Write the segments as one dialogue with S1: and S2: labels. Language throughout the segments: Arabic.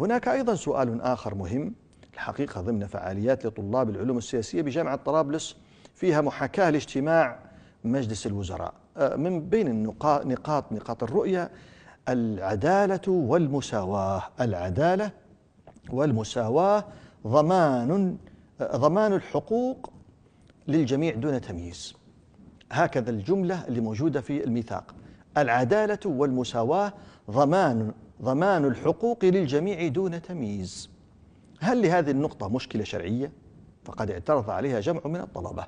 S1: هناك أيضا سؤال آخر مهم الحقيقة ضمن فعاليات لطلاب العلوم السياسية بجامعة طرابلس، فيها محاكاة لاجتماع مجلس الوزراء. من بين نقاط الرؤية العدالة والمساواة. العدالة والمساواة ضمان الحقوق للجميع دون تمييز. هكذا الجملة اللي موجودة في الميثاق: العدالة والمساواة ضمان الحقوق للجميع دون تمييز. هل لهذه النقطة مشكلة شرعية؟ فقد اعترض عليها جمع من الطلبة.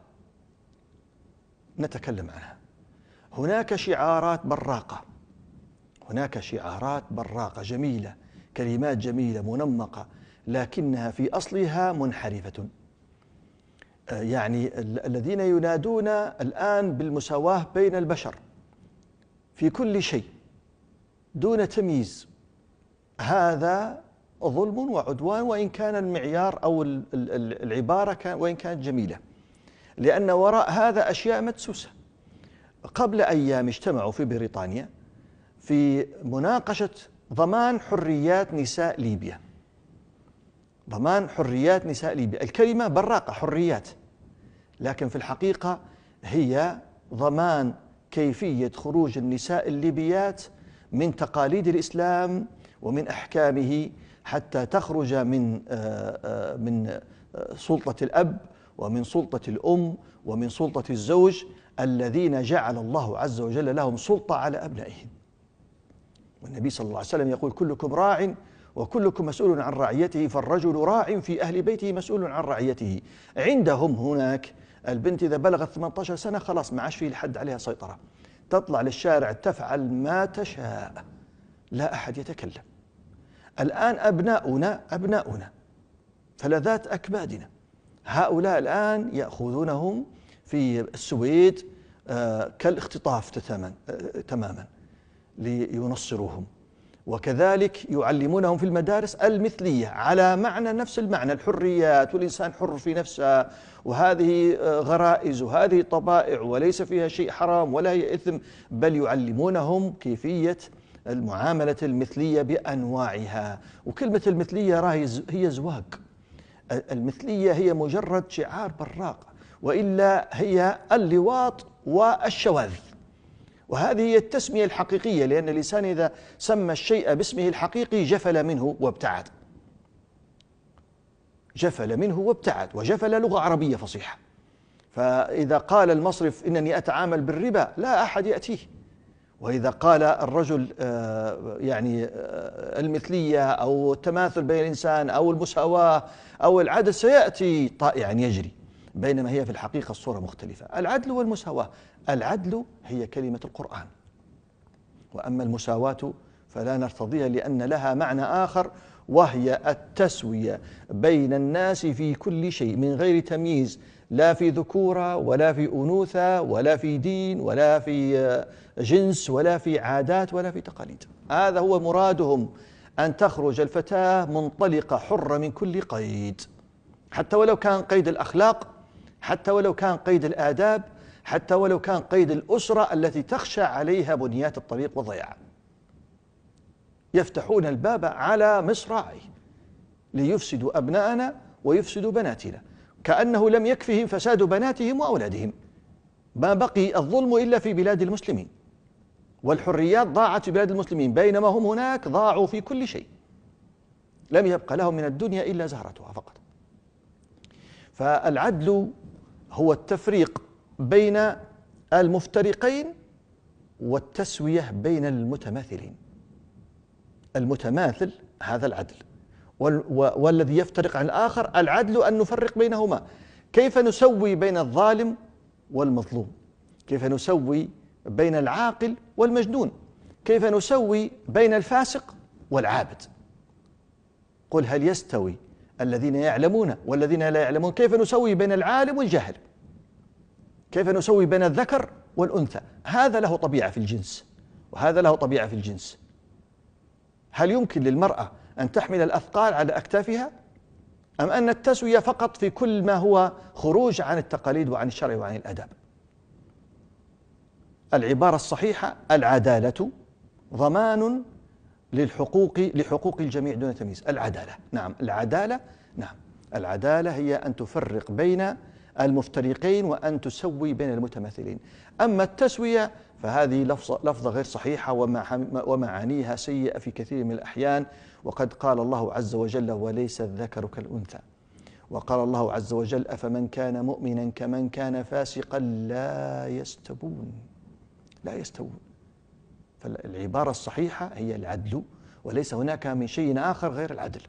S1: نتكلم عنها. هناك شعارات براقة جميلة، كلمات جميلة منمقة، لكنها في أصلها منحرفة. يعني الذين ينادون الآن بالمساواة بين البشر في كل شيء دون تمييز، هذا ظلم وعدوان، وإن كان المعيار أو العبارة وإن كانت جميلة، لأن وراء هذا أشياء مدسوسة. قبل أيام اجتمعوا في بريطانيا في مناقشة ضمان حريات نساء ليبيا. ضمان حريات نساء ليبيا، الكلمة براقة، حريات، لكن في الحقيقة هي ضمان كيفية خروج النساء الليبيات من تقاليد الإسلام ومن أحكامه، حتى تخرج من سلطة الأب ومن سلطة الأم ومن سلطة الزوج الذين جعل الله عز وجل لهم سلطة على أبنائهم. والنبي صلى الله عليه وسلم يقول: كلكم راع وكلكم مسؤول عن رعيته، فالرجل راع في أهل بيته مسؤول عن رعيته. عندهم هناك البنت إذا بلغت 18 سنة خلاص ما عادش في حد عليها سيطرة، تطلع للشارع تفعل ما تشاء، لا أحد يتكلم. الآن أبناؤنا فلذات أكبادنا، هؤلاء الآن يأخذونهم في السويد كالاختطاف تماما لينصروهم، وكذلك يعلمونهم في المدارس المثلية على نفس المعنى، الحريات والإنسان حر في نفسه، وهذه غرائز وهذه طبائع وليس فيها شيء حرام ولا هي إثم، بل يعلمونهم كيفية المعاملة المثلية بأنواعها. وكلمة المثلية هي زواج. المثلية هي مجرد شعار براق، وإلا هي اللواط والشواذ. وهذه هي التسمية الحقيقية، لأن الإنسان إذا سمى الشيء باسمه الحقيقي جفل منه وابتعد. وجفل لغة عربية فصيحة. فإذا قال المصرف إنني أتعامل بالربا لا أحد يأتيه، وإذا قال الرجل المثلية أو التماثل بين الإنسان أو المساواة أو العدل سيأتي يجري، بينما هي في الحقيقة الصورة مختلفة. العدل والمساواة، العدل هي كلمة القرآن، وأما المساواة فلا نرتضيها لأن لها معنى آخر، وهي التسوية بين الناس في كل شيء من غير تمييز، لا في ذكورة ولا في أنوثة ولا في دين ولا في جنس ولا في عادات ولا في تقاليد. هذا هو مرادهم، أن تخرج الفتاة منطلقة حرة من كل قيد، حتى ولو كان قيد الأخلاق، حتى ولو كان قيد الآداب، حتى ولو كان قيد الأسرة التي تخشى عليها بنيات الطريق والضياع. يفتحون الباب على مصراعيه ليفسدوا أبناءنا ويفسدوا بناتنا، كأنه لم يكفهم فساد بناتهم وأولادهم. ما بقي الظلم إلا في بلاد المسلمين، والحريات ضاعت في بلاد المسلمين، بينما هم هناك ضاعوا في كل شيء، لم يبق لهم من الدنيا إلا زهرتها فقط. فالعدل هو التفريق بين المفترقين والتسوية بين المتماثلين. المتماثل هذا العدل، والذي يفترق عن الآخر العدل أن نفرق بينهما. كيف نسوي بين الظالم والمظلوم؟ كيف نسوي بين العاقل والمجنون؟ كيف نسوي بين الفاسق والعابد؟ قل هل يستوي الذين يعلمون والذين لا يعلمون؟ كيف نسوي بين العالم والجاهل؟ كيف نسوي بين الذكر والأنثى؟ هذا له طبيعة في الجنس وهذا له طبيعة في الجنس. هل يمكن للمرأة أن تحمل الأثقال على أكتافها؟ أم أن التسوية فقط في كل ما هو خروج عن التقاليد وعن الشرع وعن الآداب؟ العبارة الصحيحة: العدالة ضمان لحقوق الجميع دون تمييز. العدالة، نعم العدالة، نعم العدالة هي أن تفرق بين المفترقين وأن تسوي بين المتماثلين. أما التسوية فهذه لفظة غير صحيحة ومعانيها سيئة في كثير من الأحيان. وقد قال الله عز وجل: وليس الذكر كالأنثى. وقال الله عز وجل: أفمن كان مؤمنا كمن كان فاسقا لا يستوون. لا يستوون. فالعبارة الصحيحة هي العدل، وليس هناك من شيء آخر غير العدل.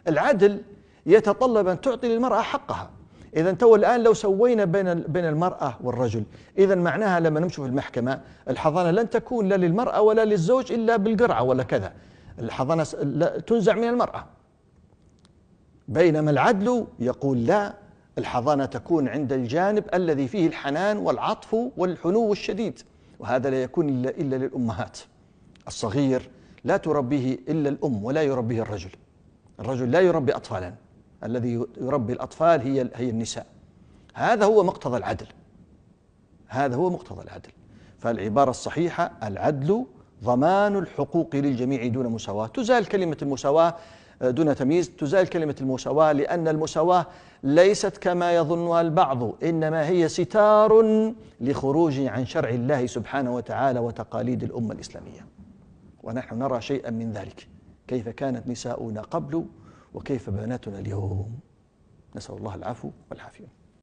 S1: العدل يتطلب أن تعطي للمرأة حقها. إذا تو الآن لو سوينا بين المرأة والرجل، إذا معناها لما نمشي في المحكمة الحضانة لن تكون لا للمرأة ولا للزوج إلا بالقرعة ولا كذا، الحضانة تنزع من المرأة. بينما العدل يقول لا، الحضانة تكون عند الجانب الذي فيه الحنان والعطف والحنو الشديد، وهذا لا يكون إلا للأمهات. الصغير لا تربيه إلا الأم ولا يربيه الرجل. الرجل لا يربي أطفالا، الذي يربي الأطفال هي النساء. هذا هو مقتضى العدل، هذا هو مقتضى العدل. فالعبارة الصحيحة: العدل ضمان الحقوق للجميع دون مساواة. تزال كلمة المساواة دون تمييز، تزال كلمة المساواة، لأن المساواة ليست كما يظنها البعض، إنما هي ستار لخروج عن شرع الله سبحانه وتعالى وتقاليد الأمة الإسلامية. ونحن نرى شيئا من ذلك، كيف كانت نساؤنا قبل وكيف بناتنا اليوم. نسأل الله العفو والعافية.